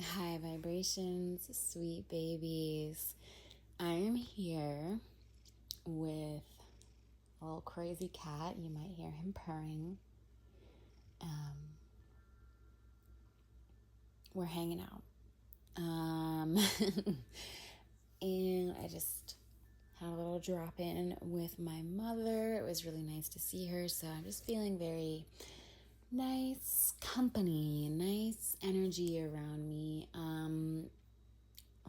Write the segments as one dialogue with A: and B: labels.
A: High vibrations, sweet babies. I am here with a little crazy cat. You might hear him purring. We're hanging out. And I just had a little drop in with my mother. It was really nice to see her. So I'm just feeling very nice company, nice energy around me.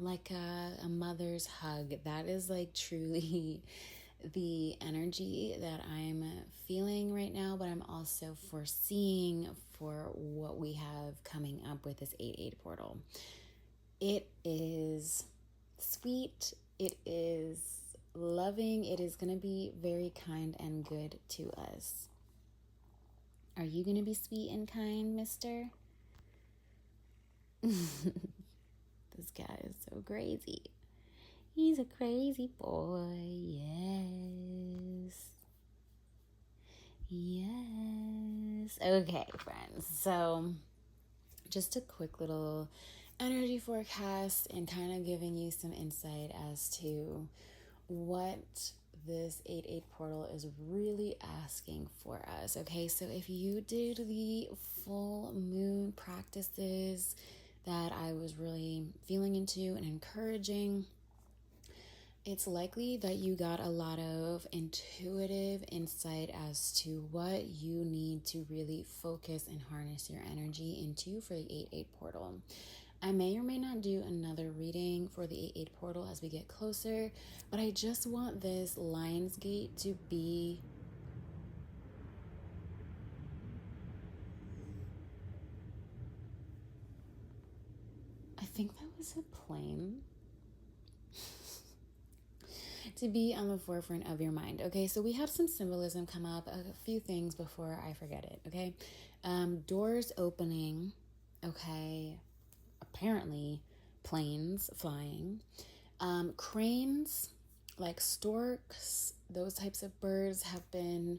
A: Like a mother's hug. That is like truly the energy that I'm feeling right now, but I'm also foreseeing for what we have coming up with this 8-8 portal. It is sweet, it is loving, it is going to be very kind and good to us. Are you going to be sweet and kind, mister? This guy is so crazy. He's a crazy boy. Yes. Yes. Okay, friends. So, just a quick little energy forecast and kind of giving you some insight as to what this 8-8 portal is really asking for us. Okay, so if you did the full moon practices that I was really feeling into and encouraging, it's likely that you got a lot of intuitive insight as to what you need to really focus and harness your energy into for the 8-8 portal. I may or may not do another reading for the 8-8 portal as we get closer, but I just want this Lionsgate to be I think that was a plane. To be on the forefront of your mind. Okay, so we have some symbolism come up, a few things before I forget it. Okay, doors opening. Okay, apparently planes flying, cranes like storks, those types of birds have been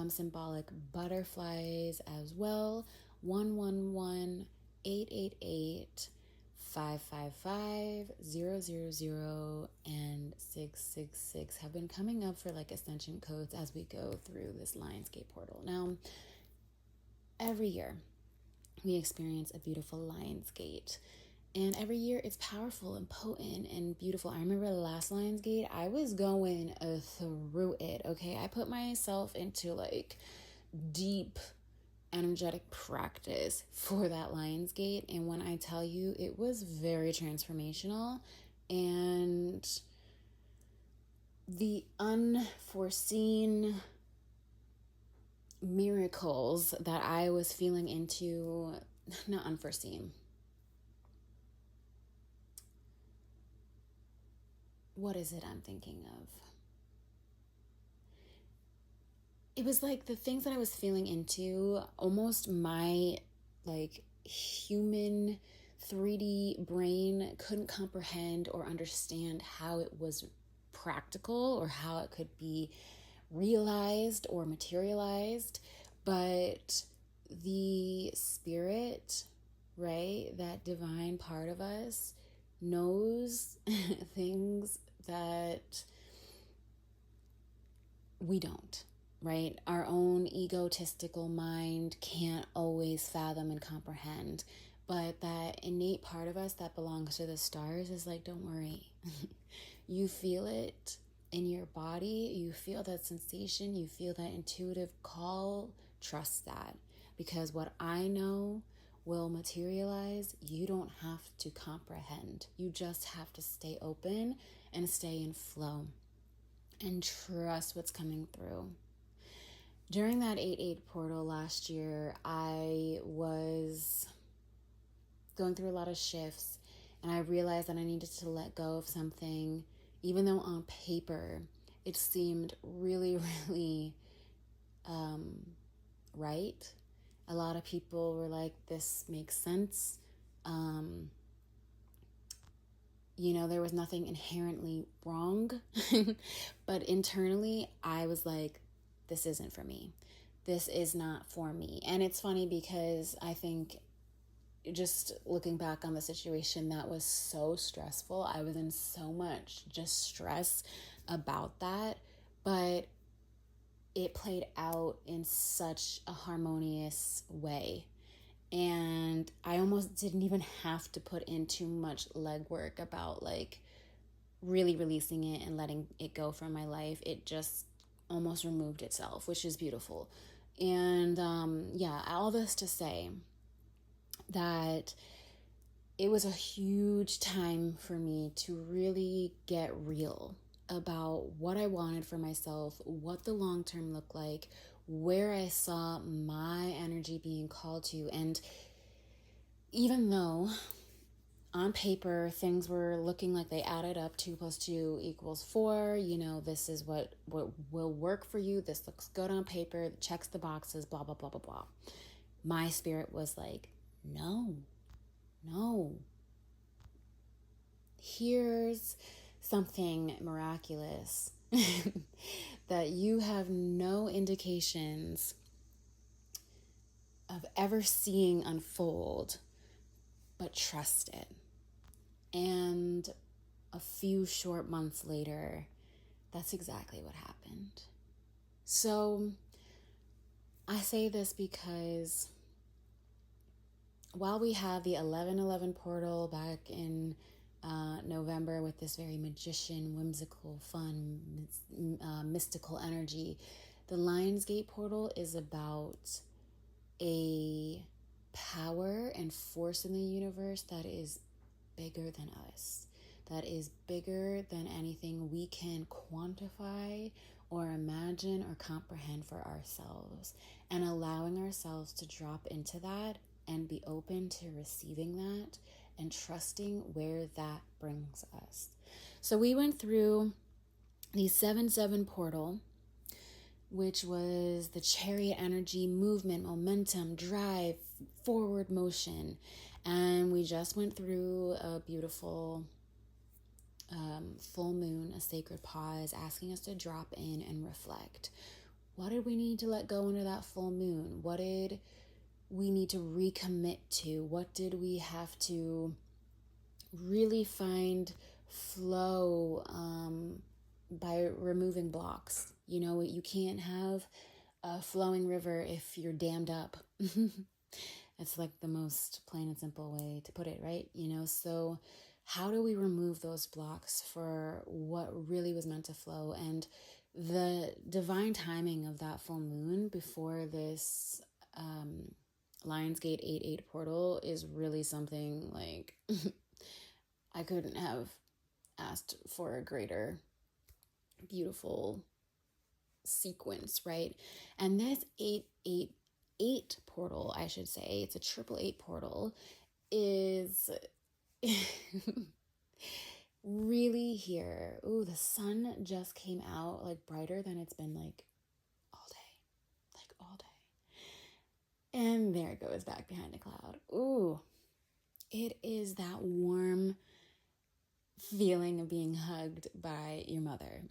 A: symbolic. Butterflies as well. 111 888 555 000 and 666 have been coming up for like ascension codes as we go through this Lionsgate portal. Now, every year we experience a beautiful Lionsgate. And every year it's powerful and potent and beautiful. I remember the last Lionsgate, I was going through it, okay? I put myself into like deep energetic practice for that Lionsgate. And when I tell you, it was very transformational. And the unforeseen miracles that I was feeling into, not unforeseen. What is it I'm thinking of? It was like the things that I was feeling into, almost my like human 3D brain couldn't comprehend or understand how it was practical or how it could be realized or materialized. But the spirit, right, that divine part of us knows things that we don't, right? Our own egotistical mind can't always fathom and comprehend. But that innate part of us that belongs to the stars is like, don't worry. You feel it in your body. You feel that sensation. You feel that intuitive call. Trust that. Because what I know will materialize. You don't have to comprehend. You just have to stay open and stay in flow and trust what's coming through. During that 8-8 portal last year, I was going through a lot of shifts, and I realized that I needed to let go of something, even though on paper it seemed really, really right. A lot of people were like, this makes sense. There was nothing inherently wrong. But internally, I was like, this isn't for me. This is not for me. And it's funny because I think just looking back on the situation, that was so stressful. I was in so much just stress about that, but it played out in such a harmonious way. And I almost didn't even have to put in too much legwork about like really releasing it and letting it go from my life. It just almost removed itself, which is beautiful. And yeah, all this to say that it was a huge time for me to really get real about what I wanted for myself, what the long term looked like, where I saw my energy being called to. And even though on paper things were looking like they added up, 2 plus 2 equals 4, this is what will work for you, this looks good on paper, checks the boxes, blah blah blah blah blah, my spirit was like, no, no, here's something miraculous that you have no indications of ever seeing unfold, but trust it. And a few short months later, that's exactly what happened. So I say this because while we had the 11/11 portal back in November with this very magician, whimsical, fun, mystical energy, the Lionsgate portal is about a power and force in the universe that is bigger than us, that is bigger than anything we can quantify or imagine or comprehend for ourselves, and allowing ourselves to drop into that and be open to receiving that and trusting where that brings us. So we went through the 7/7 portal, which was the chariot energy, movement, momentum, drive, forward motion. And we just went through a beautiful full moon, a sacred pause, asking us to drop in and reflect. What did we need to let go into that full moon? What did we need to recommit to? What did we have to really find flow by removing blocks? You can't have a flowing river if you're dammed up. It's like the most plain and simple way to put it, right? So how do we remove those blocks for what really was meant to flow? And the divine timing of that full moon before this Lionsgate 8/8 portal is really something like I couldn't have asked for a greater beautiful sequence, right? And this 8/8 portal, I should say, it's a 8/8 portal, is really here. Ooh, the sun just came out like brighter than it's been like all day. And there it goes back behind a cloud. Ooh, it is that warm feeling of being hugged by your mother.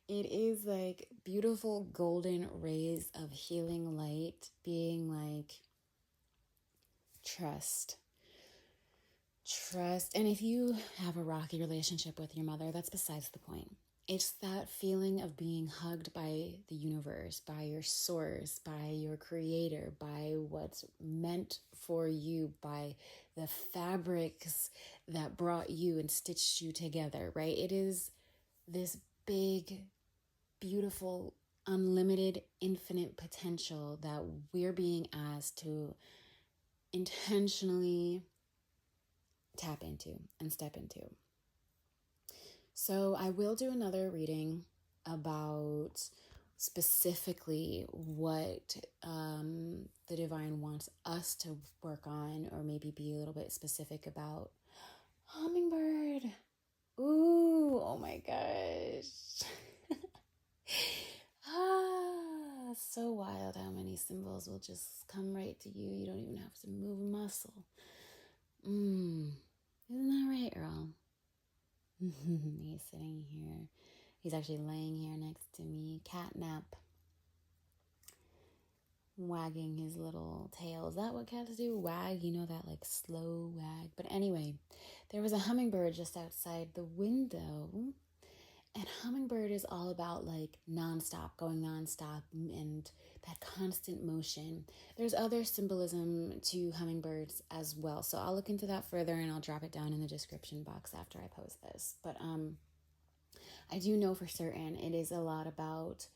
A: It is like beautiful golden rays of healing light being like, trust. And if you have a rocky relationship with your mother, that's besides the point. It's that feeling of being hugged by the universe, by your source, by your creator, by what's meant for you, by the fabrics that brought you and stitched you together, right? It is this big, beautiful, unlimited, infinite potential that we're being asked to intentionally tap into and step into. So I will do another reading about specifically what the divine wants us to work on, or maybe be a little bit specific about. Hummingbird. Ooh, oh my gosh. So wild how many symbols will just come right to you. You don't even have to move a muscle. Isn't that right, Earl? He's sitting here. He's actually laying here next to me. Cat nap. wagging his little tail. Is that what cats do? Wag, you know, that like slow wag. But anyway, there was a hummingbird just outside the window. And hummingbird is all about like nonstop, going nonstop, and that constant motion. There's other symbolism to hummingbirds as well. So I'll look into that further and I'll drop it down in the description box after I post this. But I do know for certain it is a lot about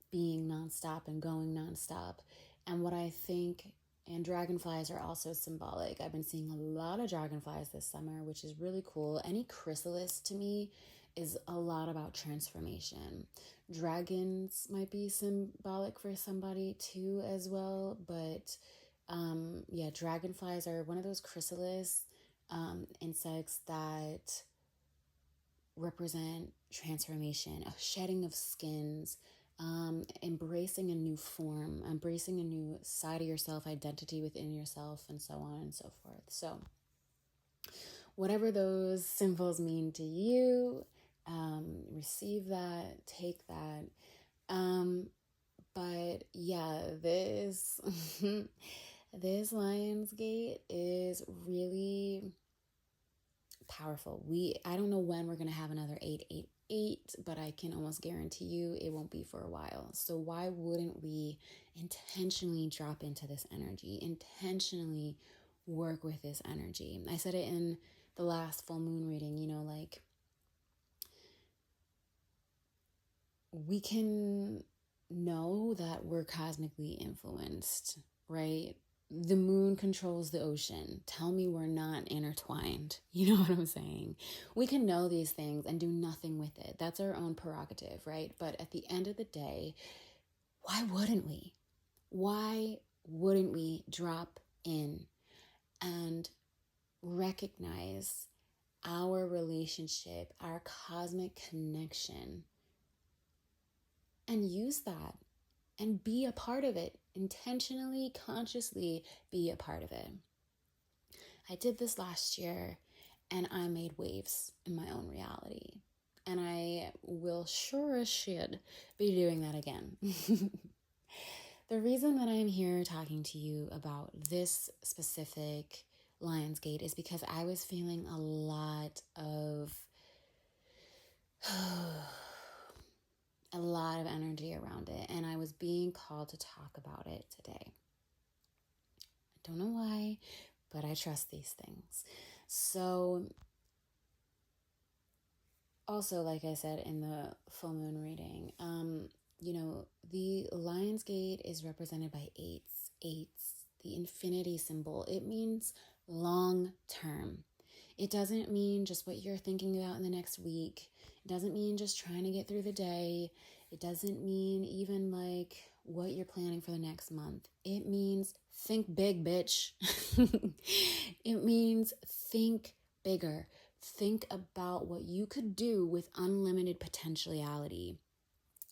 A: being nonstop and going nonstop. And what I think, and dragonflies are also symbolic. I've been seeing a lot of dragonflies this summer, which is really cool. Any chrysalis to me is a lot about transformation. Dragons might be symbolic for somebody too as well, but yeah, dragonflies are one of those chrysalis insects that represent transformation, a shedding of skins, embracing a new form, embracing a new side of yourself, identity within yourself, and so on and so forth. So, whatever those symbols mean to you, receive that, take that. But yeah, this this Lionsgate is really powerful. I don't know when we're gonna have another 888, but I can almost guarantee you it won't be for a while. So why wouldn't we intentionally drop into this energy, intentionally work with this energy? I said it in the last full moon reading, you know, like we can know that we're cosmically influenced, right? The moon controls the ocean. Tell me we're not intertwined. You know what I'm saying? We can know these things and do nothing with it. That's our own prerogative, right? But at the end of the day, why wouldn't we? Why wouldn't we drop in and recognize our relationship, our cosmic connection, and use that and be a part of it, intentionally, consciously be a part of it. I did this last year and I made waves in my own reality. And I will sure as shit be doing that again. The reason that I'm here talking to you about this specific Lionsgate is because I was feeling a lot of a lot of energy around it, and I was being called to talk about it today. I don't know why, but I trust these things. So, also, like I said in the full moon reading, you know, the Lionsgate is represented by eights. Eights, the infinity symbol. It means long term. It doesn't mean just what you're thinking about in the next week. It doesn't mean just trying to get through the day. It doesn't mean even like what you're planning for the next month. It means think big, bitch. It means think bigger. Think about what you could do with unlimited potentiality.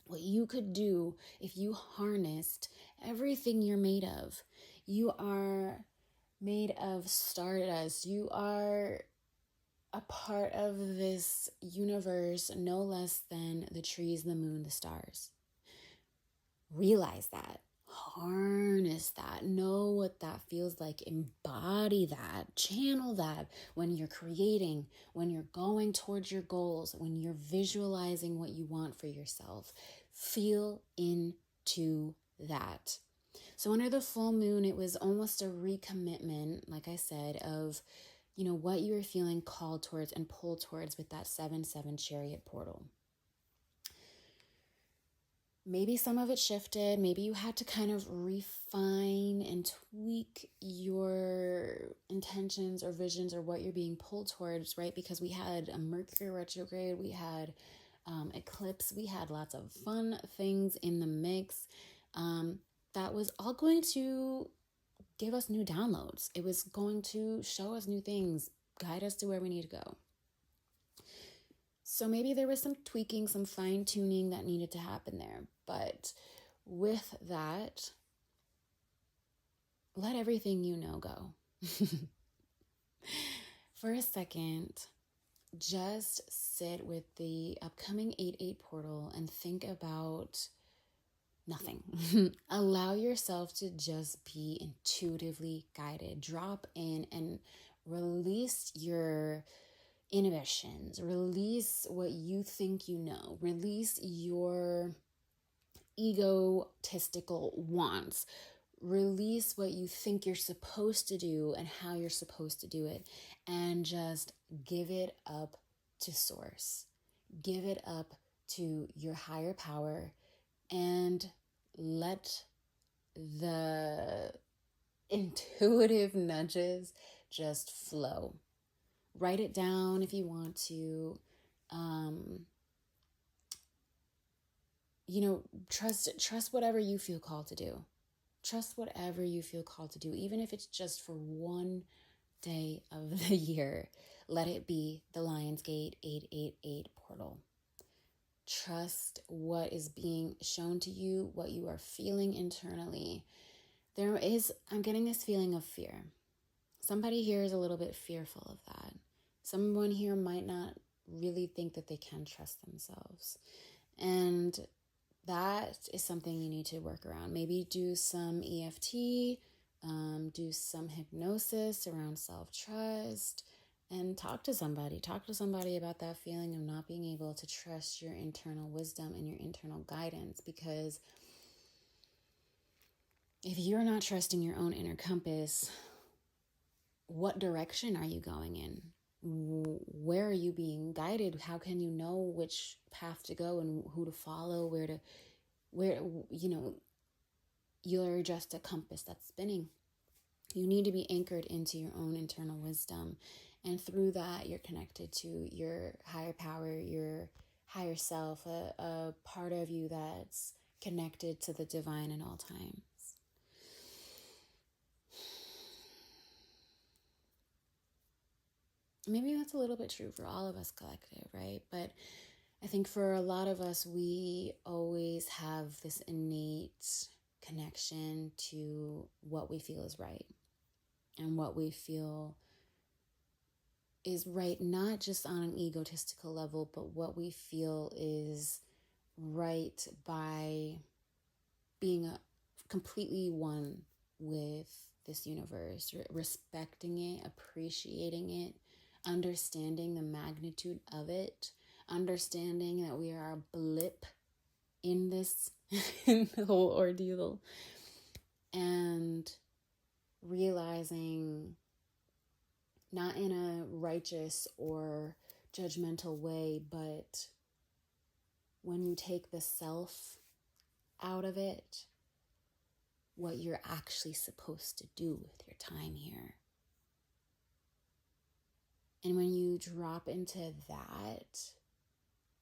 A: What you could do if you harnessed everything you're made of. You are made of stardust. You are a part of this universe no less than the trees, the moon, the stars. Realize that. Harness that. Know what that feels like. Embody that. Channel that when you're creating, when you're going towards your goals, when you're visualizing what you want for yourself. Feel into that. So under the full moon, it was almost a recommitment, like I said, of you know, what you were feeling called towards and pulled towards with that 7-7 chariot portal. Maybe some of it shifted. Maybe you had to kind of refine and tweak your intentions or visions or what you're being pulled towards, right? Because we had a Mercury retrograde, we had eclipse, we had lots of fun things in the mix. That was all going to give us new downloads. It was going to show us new things, guide us to where we need to go. So maybe there was some tweaking, some fine tuning that needed to happen there. But with that, let everything you know go. For a second, just sit with the upcoming 8-8 portal and think about Nothing. Allow yourself to just be intuitively guided. Drop in and release your inhibitions. Release what you think you know. Release your egotistical wants. Release what you think you're supposed to do and how you're supposed to do it. And just give it up to source. Give it up to your higher power and let the intuitive nudges just flow. Write it down if you want to. Trust whatever you feel called to do. Trust whatever you feel called to do, even if it's just for one day of the year. Let it be the Lionsgate 888 portal. Trust what is being shown to you, what you are feeling internally. I'm getting this feeling of fear. Somebody here is a little bit fearful of that. Someone here might not really think that they can trust themselves. And that is something you need to work around. Maybe do some EFT, do some hypnosis around self-trust, and talk to somebody. Talk to somebody about that feeling of not being able to trust your internal wisdom and your internal guidance. Because if you're not trusting your own inner compass, what direction are you going in? Where are you being guided? How can you know which path to go and who to follow, you're just a compass that's spinning. You need to be anchored into your own internal wisdom. And through that, you're connected to your higher power, your higher self, a part of you that's connected to the divine at all times. Maybe that's a little bit true for all of us collective, right? But I think for a lot of us, we always have this innate connection to what we feel is right. And what we feel is right, not just on an egotistical level, but what we feel is right by being completely one with this universe, respecting it, appreciating it, understanding the magnitude of it, understanding that we are a blip in this in the whole ordeal, and realizing, not in a righteous or judgmental way, but when you take the self out of it, what you're actually supposed to do with your time here. And when you drop into that,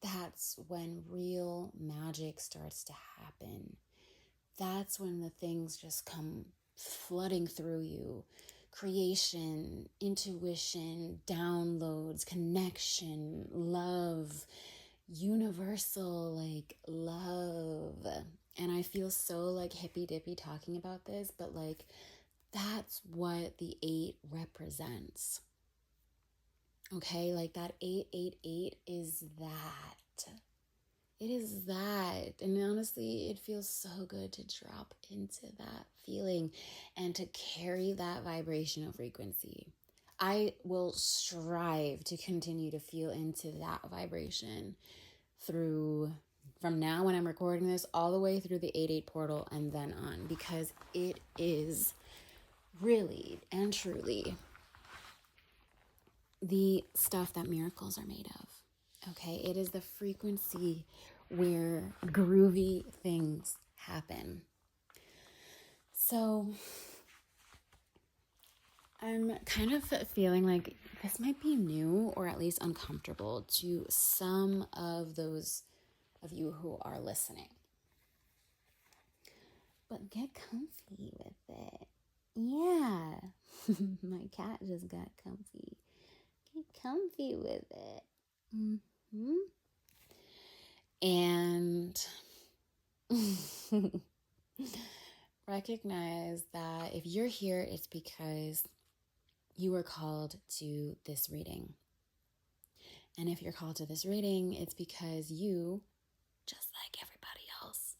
A: that's when real magic starts to happen. That's when the things just come flooding through you. Creation, intuition, downloads, connection, love, universal love. And I feel so hippy dippy talking about this, but that's what the 8 represents. Okay, that 888 is that. It is that. And honestly, it feels so good to drop into that feeling and to carry that vibrational frequency. I will strive to continue to feel into that vibration from now when I'm recording this all the way through the 8-8 portal and then on, because it is really and truly the stuff that miracles are made of. Okay, it is the frequency where groovy things happen. So I'm kind of feeling like this might be new or at least uncomfortable to some of those of you who are listening. But get comfy with it. Yeah. My cat just got comfy. Get comfy with it. Mm-hmm. And recognize that if you're here, it's because you were called to this reading. And if you're called to this reading, it's because you, just like everybody else,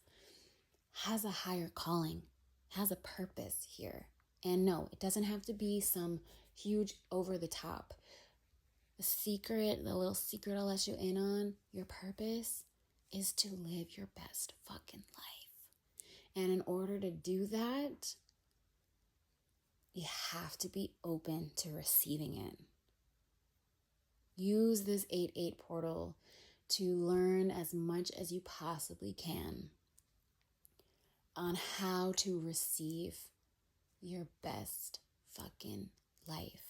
A: has a higher calling, has a purpose here. And no, it doesn't have to be some huge over the top. The little secret I'll let you in on, your purpose is to live your best fucking life. And in order to do that, you have to be open to receiving it. Use this 8-8 portal to learn as much as you possibly can on how to receive your best fucking life.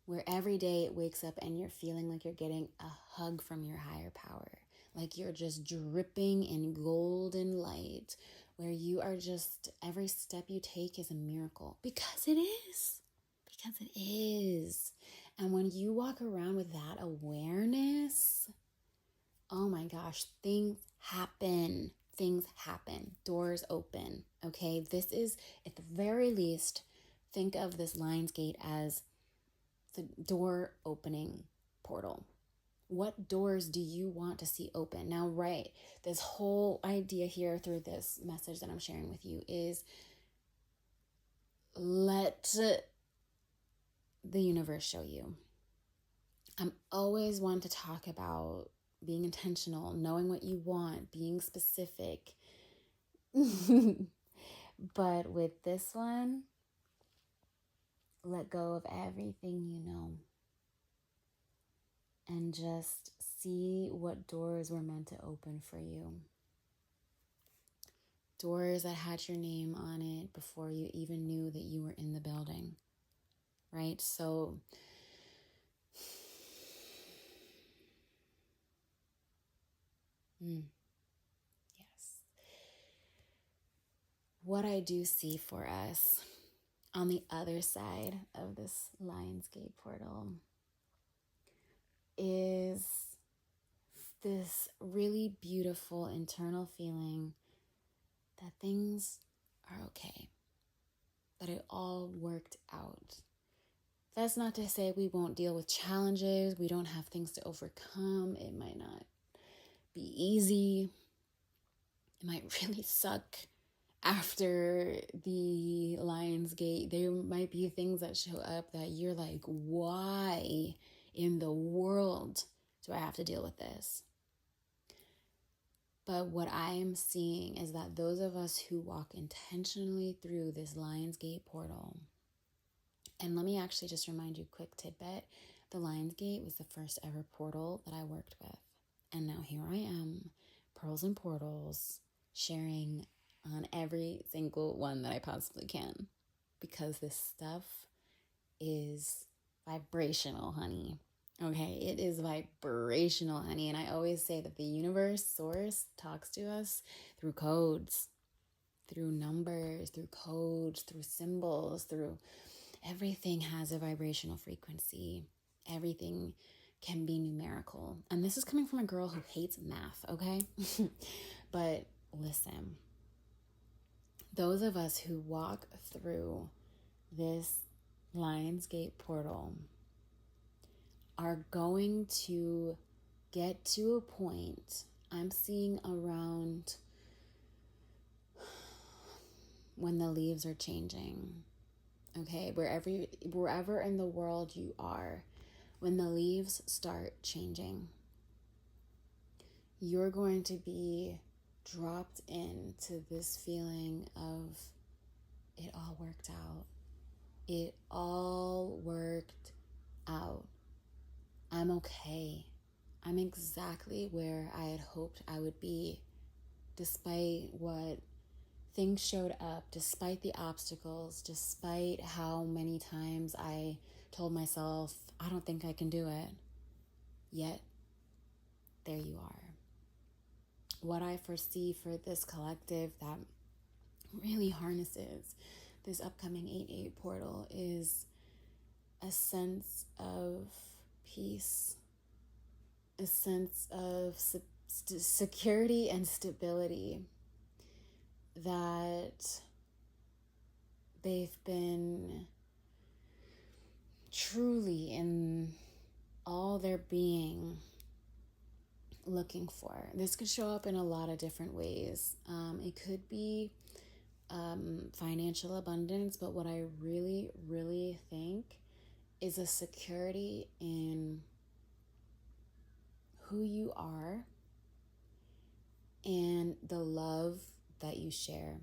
A: Where every day it wakes up and you're feeling like you're getting a hug from your higher power. Like you're just dripping in golden light. Where you are just, every step you take is a miracle. Because it is. Because it is. And when you walk around with that awareness, oh my gosh, things happen. Things happen. Doors open. Okay, this is, at the very least, think of this Lion's Gate as the door opening portal. What doors do you want to see open? Now, right, this whole idea here through this message that I'm sharing with you is let the universe show you. I'm always one to talk about being intentional, knowing what you want, being specific. But with this one, let go of everything you know and just see what doors were meant to open for you. Doors that had your name on it before you even knew that you were in the building, right? So yes. What I do see for us on the other side of this Lion's Gate portal is this really beautiful internal feeling that things are okay, that it all worked out. That's not to say we won't deal with challenges, we don't have things to overcome, it might not be easy, it might really suck. After the Lion's Gate, there might be things that show up that you're like, why in the world do I have to deal with this? But what I am seeing is that those of us who walk intentionally through this Lion's Gate portal, and let me actually just remind you, quick tidbit, the Lion's Gate was the first ever portal that I worked with. And now here I am, Pearls and Portals, sharing on every single one that I possibly can. Because this stuff is vibrational, honey. Okay, it is vibrational, honey. And I always say that the universe, source, talks to us through codes, through numbers, through codes, through symbols, through everything has a vibrational frequency. Everything can be numerical. And this is coming from a girl who hates math, okay? But listen, those of us who walk through this Lion's Gate portal are going to get to a point I'm seeing around when the leaves are changing. Okay, wherever in the world you are, when the leaves start changing, you're going to be dropped into this feeling of it all worked out. It all worked out. I'm okay. I'm exactly where I had hoped I would be, despite what things showed up, despite the obstacles, despite how many times I told myself, I don't think I can do it. Yet, there you are. What I foresee for this collective that really harnesses this upcoming 8-8 portal is a sense of peace, a sense of security and stability that they've been truly in all their being looking for? This could show up in a lot of different ways. It could be financial abundance, but what I really, really think is a security in who you are and the love that you share.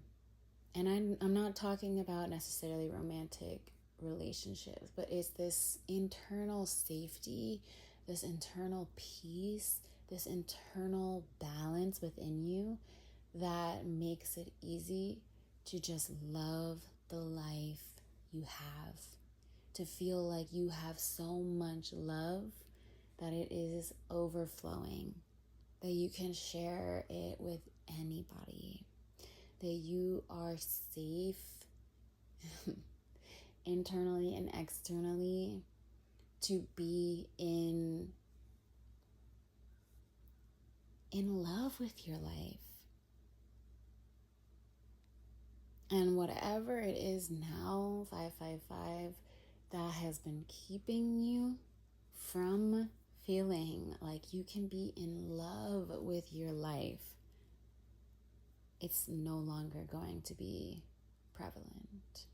A: And I'm not talking about necessarily romantic relationships, but it's this internal safety, this internal peace, this internal balance within you that makes it easy to just love the life you have, to feel like you have so much love that it is overflowing, that you can share it with anybody, that you are safe internally and externally to be in love with your life. And whatever it is now, 555, that has been keeping you from feeling like you can be in love with your life, it's no longer going to be prevalent.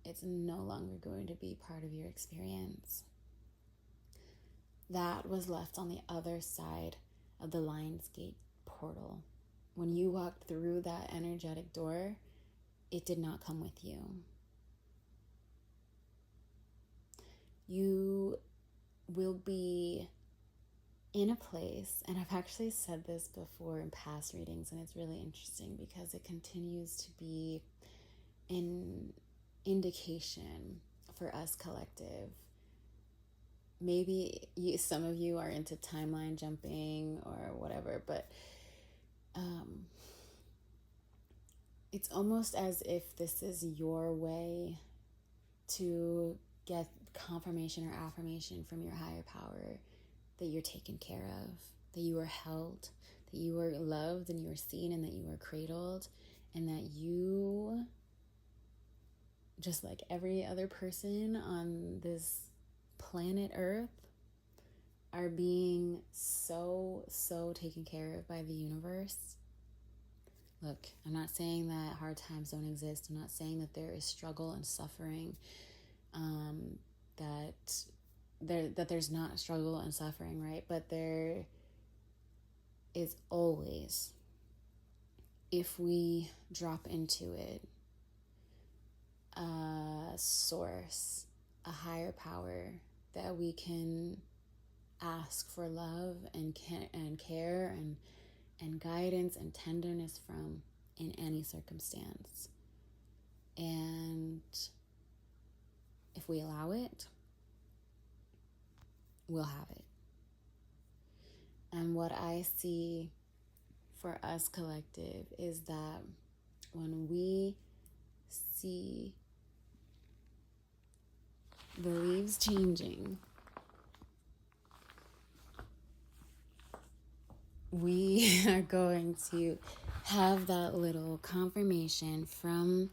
A: It's no longer going to be part of your experience. That was left on the other side of the Lionsgate portal. When you walked through that energetic door, it did not come with you. You will be in a place, and I've actually said this before in past readings, and it's really interesting because it continues to be an indication for us collective. Maybe some of you are into timeline jumping or whatever, but it's almost as if this is your way to get confirmation or affirmation from your higher power that you're taken care of, that you are held, that you are loved and you are seen, and that you are cradled, and that you, just like every other person on this planet Earth, are being so taken care of by the universe. Look, I'm not saying that hard times don't exist. I'm not saying that there is struggle and suffering, that there's not struggle and suffering, right? But there is always, if we drop into it, a source, a higher power that we can ask for love and care and guidance and tenderness from in any circumstance. And if we allow it, we'll have it. And what I see for us collective is that when we see the leaves changing, we are going to have that little confirmation from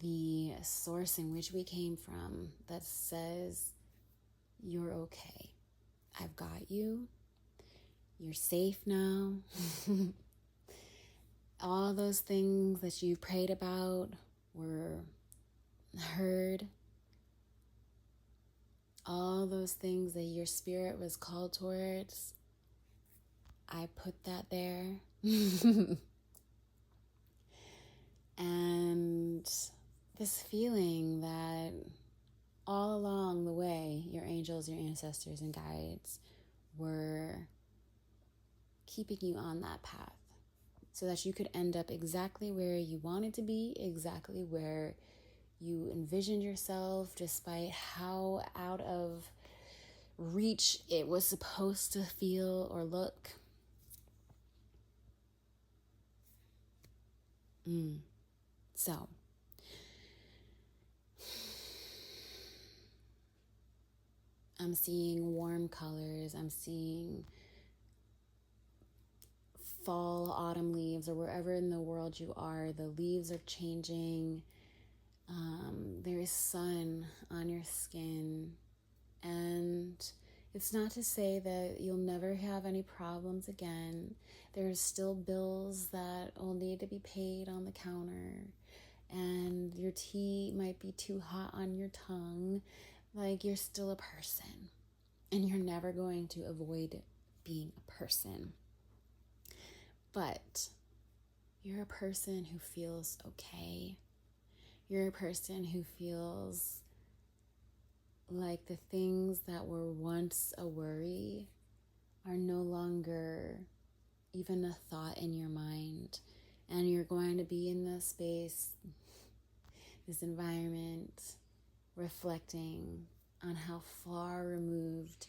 A: the source in which we came from that says, you're okay. I've got you. You're safe now. All those things that you prayed about were heard. All those things that your spirit was called towards, I put that there. And this feeling that all along the way, your angels, your ancestors, and guides were keeping you on that path so that you could end up exactly where you wanted to be, exactly where you envisioned yourself, despite how out of reach it was supposed to feel or look. So, I'm seeing warm colors. I'm seeing fall, autumn leaves, or wherever in the world you are, the leaves are changing. There is sun on your skin, and It's not to say that you'll never have any problems again. There's still bills that will need to be paid on the counter, and your tea might be too hot on your tongue. Like, you're still a person, and you're never going to avoid being a person. But you're a person who feels okay. You're a person who feels like the things that were once a worry are no longer even a thought in your mind. And you're going to be in this space, this environment, reflecting on how far removed.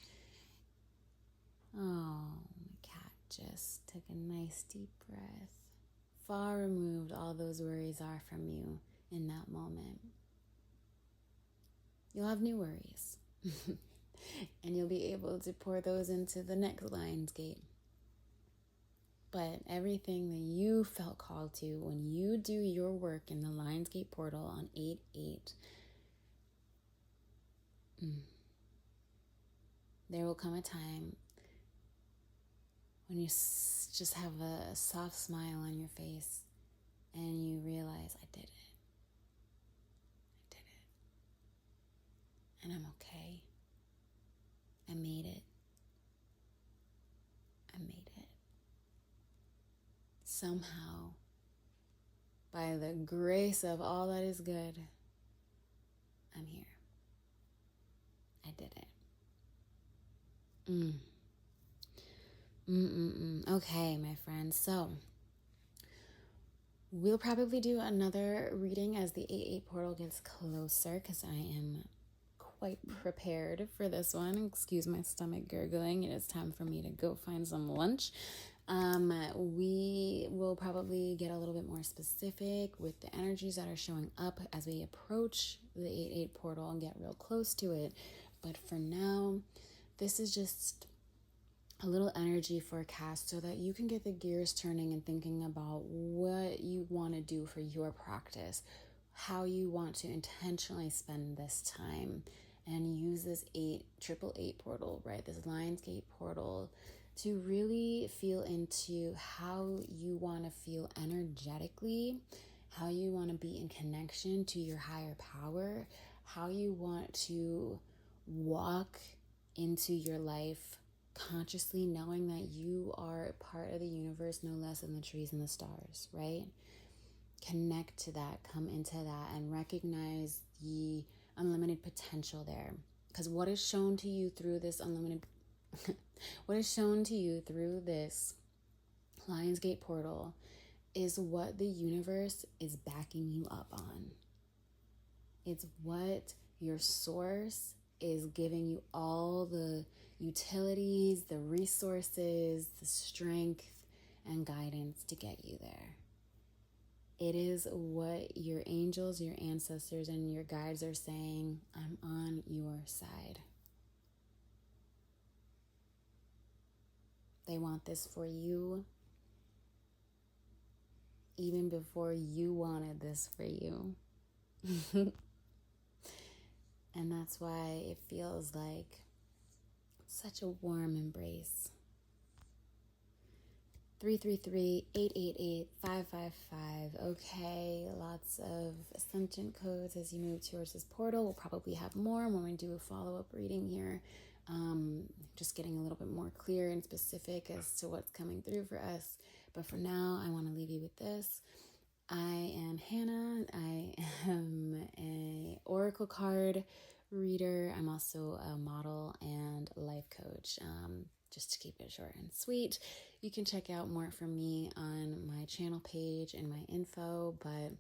A: Oh, my cat just took a nice deep breath. Far removed all those worries are from you in that moment. You'll have new worries. And you'll be able to pour those into the next Lionsgate. But everything that you felt called to when you do your work in the Lionsgate portal on 8/8, there will come a time when you just have a soft smile on your face and you realize, I did it. I did it. And I'm okay. I made it. I made it. Somehow, by the grace of all that is good, I'm here. I did it. Okay, my friends. So, we'll probably do another reading as the 8/8 portal gets closer, because I am quite prepared for this one. Excuse my stomach gurgling. It is time for me to go find some lunch. We will probably get a little bit more specific with the energies that are showing up as we approach the 8/8 portal and get real close to it. But for now, this is just a little energy forecast so that you can get the gears turning and thinking about what you want to do for your practice, how you want to intentionally spend this time and use this 8/8 portal, right? This Lionsgate portal to really feel into how you want to feel energetically, how you want to be in connection to your higher power, how you want to walk into your life consciously knowing that you are part of the universe no less than the trees and the stars, right? Connect to that, come into that, and recognize the unlimited potential there. Because what is shown to you through this what is shown to you through this Lionsgate portal is what the universe is backing you up on. It's what your source is giving you all the utilities, the resources, the strength, and guidance to get you there. It is what your angels, your ancestors, and your guides are saying, I'm on your side. They want this for you even before you wanted this for you. And that's why it feels like such a warm embrace. 333-888-555. Okay, lots of ascension codes as you move towards this portal. We'll probably have more when we do a follow-up reading here. Just getting a little bit more clear and specific as to what's coming through for us. But for now, I want to leave you with this. I am Hannah. I am an oracle card reader. I'm also a model and life coach. Just to keep it short and sweet, you can check out more from me on my channel page and my info. But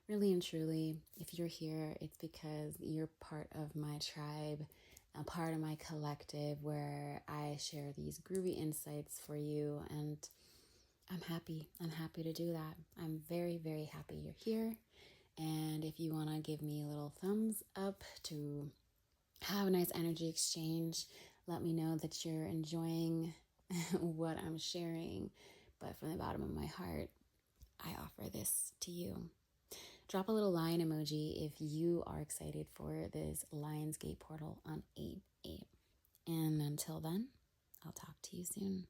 A: really and truly, if you're here, it's because you're part of my tribe, a part of my collective where I share these groovy insights for you, and I'm happy to do that. I'm very, very happy you're here. And if you want to give me a little thumbs up to have a nice energy exchange, let me know that you're enjoying what I'm sharing. But from the bottom of my heart, I offer this to you. Drop a little lion emoji if you are excited for this Lionsgate portal on 8/8. And until then, I'll talk to you soon.